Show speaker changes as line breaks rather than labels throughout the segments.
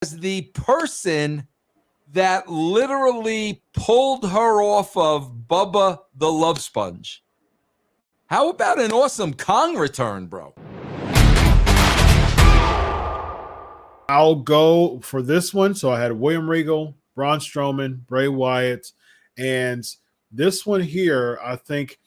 as the person that literally pulled her off of Bubba the Love Sponge. How about an awesome Kong return, bro?
I'll go for this one. So I had William Regal, Braun Strowman, Bray Wyatt, and this one here, I think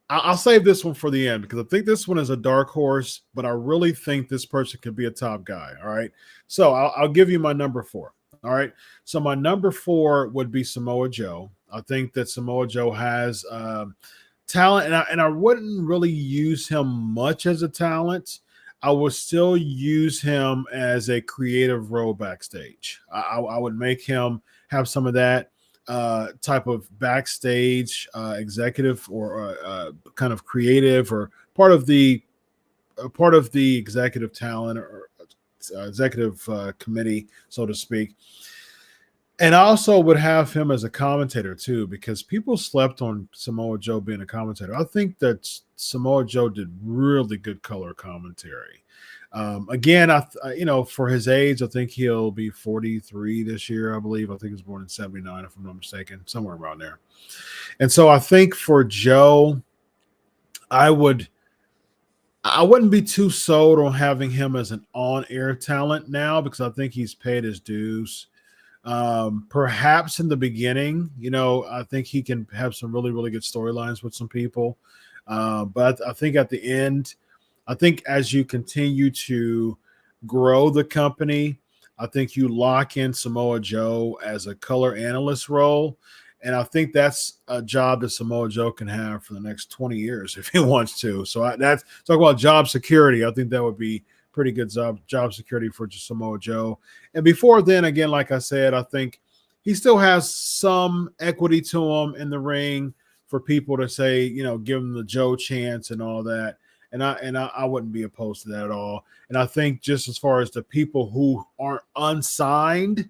I'll save this one for the end because I think this one is a dark horse, but I really think this person could be a top guy. All right. So I'll give you my number 4. All right. So my number 4 would be Samoa Joe. I think that Samoa Joe has talent, and I wouldn't really use him much as a talent. I would still use him as a creative role backstage. I would make him have some of that type of backstage executive or kind of creative or part of the executive talent or executive committee, so to speak. And I also would have him as a commentator too, because people slept on Samoa Joe being a commentator. I think that Samoa Joe did really good color commentary. Again, for his age, I think he'll be 43 this year, I believe. I think he was born in 79, if I'm not mistaken, somewhere around there. And so I think for Joe, I wouldn't be too sold on having him as an on-air talent now because I think he's paid his dues. Perhaps in the beginning, I think he can have some really, really good storylines with some people. But I think at the end, I think as you continue to grow the company, I think you lock in Samoa Joe as a color analyst role. And I think that's a job that Samoa Joe can have for the next 20 years if he wants to. So that's talk about job security. I think that would be pretty good job security for Samoa Joe. And before then, again, like I said, I think he still has some equity to him in the ring for people to say, give him the Joe chance and all that. And I wouldn't be opposed to that at all. And I think just as far as the people who aren't unsigned,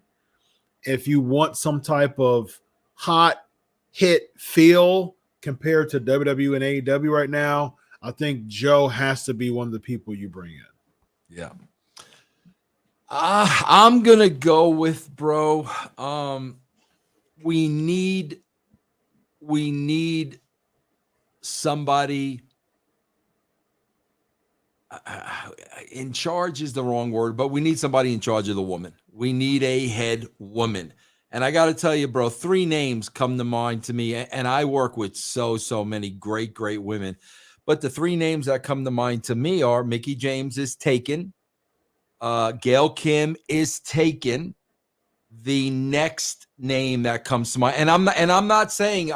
if you want some type of hot hit feel compared to WWE and AEW right now, I think Joe has to be one of the people you bring in.
Yeah. I'm going to go with, bro. We need somebody in charge is the wrong word, but we need somebody in charge of the woman. We need a head woman. And I got to tell you, bro, 3 names come to mind to me. And I work with so many great women. But the 3 names that come to mind to me are Mickie James is taken. Gail Kim is taken. The next name that comes to mind, and I'm not saying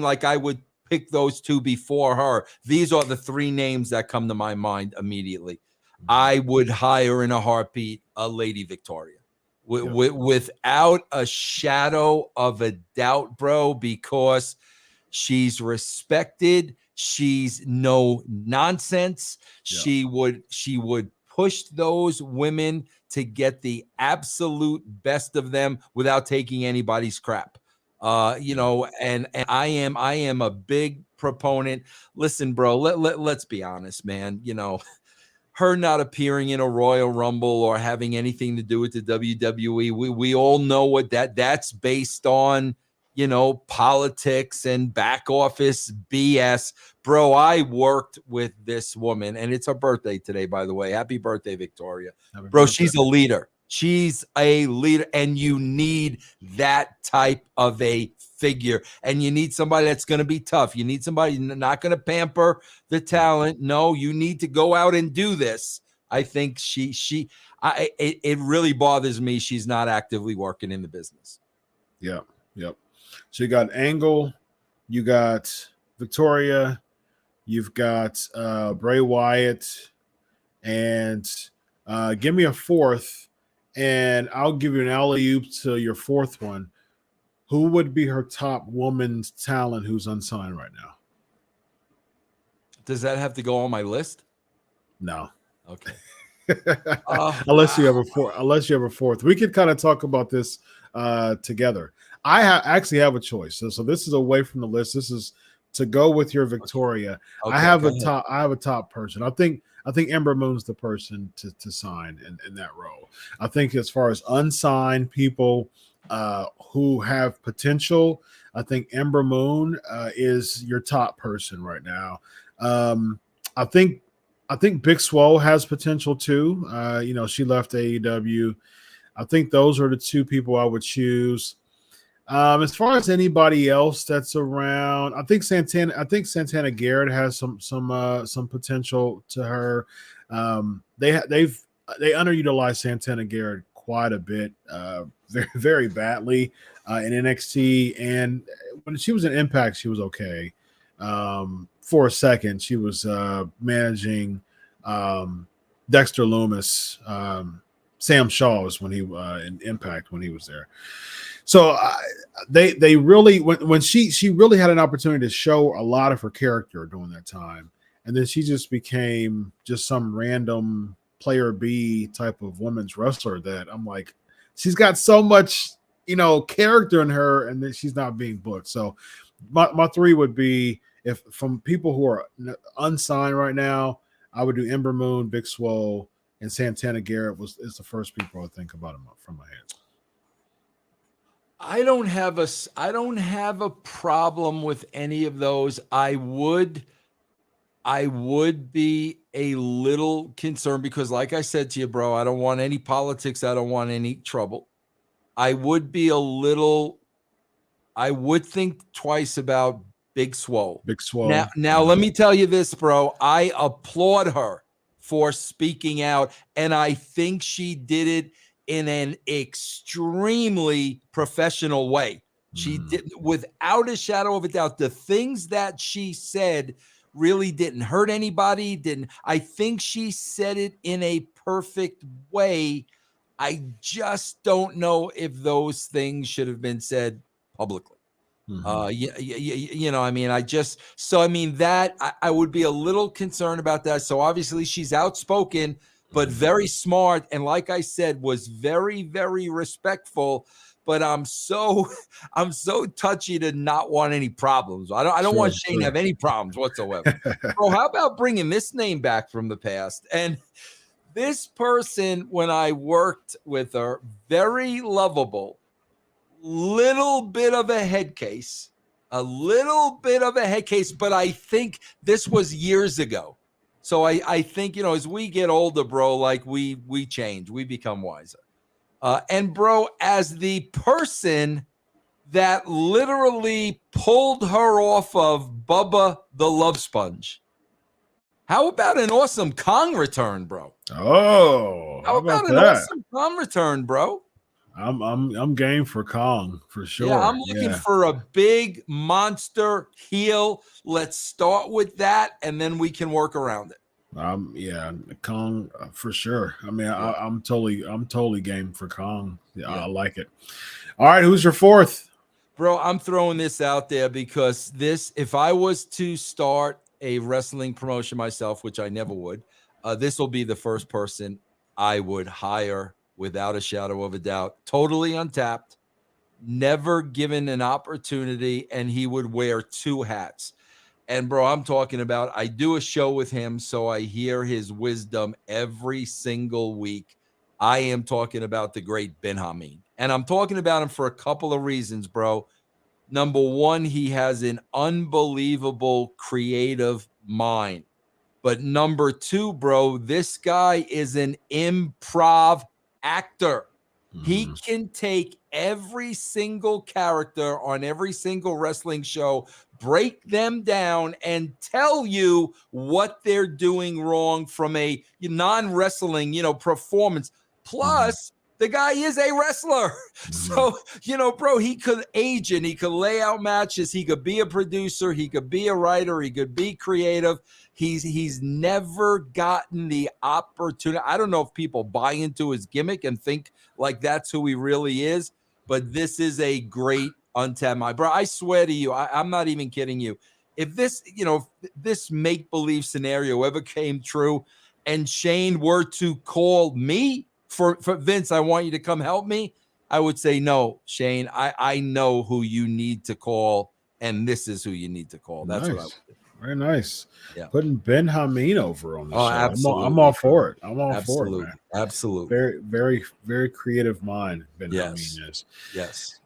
like I would pick those 2 before her. These are the 3 names that come to my mind immediately. I would hire in a heartbeat a Lady Victoria, without a shadow of a doubt, bro, because she's respected. She's no nonsense. Yeah. She would push those women to get the absolute best of them without taking anybody's crap. And I am a big proponent. Listen, bro, let's be honest, man. Her not appearing in a Royal Rumble or having anything to do with the WWE, we all know what that's based on, politics and back office BS. Bro, I worked with this woman, and it's her birthday today, by the way. Happy birthday, Victoria. Happy birthday. She's a leader. She's a leader, and you need that type of a figure, and you need somebody that's going to be tough. You need somebody not going to pamper the talent. No, you need to go out and do this. I think it really bothers me she's not actively working in the business.
Yeah. Yep. So you got Angle, you got Victoria, you've got Bray Wyatt, and give me a 4th, and I'll give you an alley-oop to your 4th one. Who would be her top woman's talent who's unsigned right now?
Does that have to go on my list?
No.
Okay.
Unless you have a 4th. We could kind of talk about this together. I actually have a choice. So this is away from the list. This is to go with your Victoria. Okay, I have a top person. I think I think Ember Moon's the person to sign in that role. I think as far as unsigned people who have potential, I think Ember Moon is your top person right now. I think Big Swole has potential too. She left AEW. I think those are the two people I would choose. As far as anybody else that's around, I think Santana Garrett has some potential to her. They underutilized Santana Garrett quite a bit, very very badly in NXT, and when she was in Impact, she was okay. For a second, she was managing Dexter Loomis. Sam Shaw was when he in Impact when he was there. So they really when she really had an opportunity to show a lot of her character during that time, and then she just became just some random player B type of women's wrestler that I'm like, she's got so much character in her, and then she's not being booked. So my three would be, if from people who are unsigned right now, I would do Ember Moon, Big Swole, and Santana Garrett is the first people I think about from my head.
I don't have a problem with any of those. I would be a little concerned because, like I said to you, bro, I don't want any politics. I don't want any trouble. I would think twice about Big Swole.
Big Swole.
Now let me tell you this, bro. I applaud her for speaking out, and I think she did it in an extremely professional way. She did, without a shadow of a doubt. The things that she said really didn't hurt anybody. I think she said it in a perfect way. I just don't know if those things should have been said publicly. I would be a little concerned about that. So obviously she's outspoken, but very smart. And like I said, was very, very respectful, but I'm so touchy to not want any problems. I don't want Shane to have any problems whatsoever. So how about bringing this name back from the past? And this person, when I worked with her, very lovable, little bit of a head case, but I think this was years ago. So I think, as we get older, bro, like we change, we become wiser. And bro, as the person that literally pulled her off of Bubba the Love Sponge, how about an awesome Kong return, bro?
Oh,
how about an awesome Kong return, bro?
I'm game for Kong for sure.
Yeah, I'm looking for a big monster heel. Let's start with that, and then we can work around it.
Kong for sure. I mean, yeah. I'm totally game for Kong. Yeah. I like it. All right, who's your fourth?
Bro, I'm throwing this out there because if I was to start a wrestling promotion myself, which I never would, this will be the first person I would hire without a shadow of a doubt. Totally untapped, never given an opportunity, and he would wear two hats. And bro, I'm talking about, I do a show with him, so I hear his wisdom every single week. I am talking about the great Ben Hameen. And I'm talking about him for a couple of reasons, bro. Number one, he has an unbelievable creative mind. But number two, bro, this guy is an improv actor. He can take every single character on every single wrestling show, break them down, and tell you what they're doing wrong from a non-wrestling, performance. Plus, the guy is a wrestler. So, bro, he could agent, he could lay out matches, he could be a producer, he could be a writer, he could be creative. He's never gotten the opportunity. I don't know if people buy into his gimmick and think like that's who he really is, but this is a great untapped mind. Bro, I swear to you, I'm not even kidding you. If this, this make-believe scenario ever came true and Shane were to call me for Vince, I want you to come help me, I would say, no, Shane, I know who you need to call, and this is who you need to call. That's what I would do.
Very nice.
Yeah.
Putting Ben Hameen over on the
Oh,
show.
absolutely.
I'm all for it. I'm all for it,
Absolutely.
man.
Absolutely.
Very, very, very creative mind, Ben
Yes.
Hameen is.
Yes.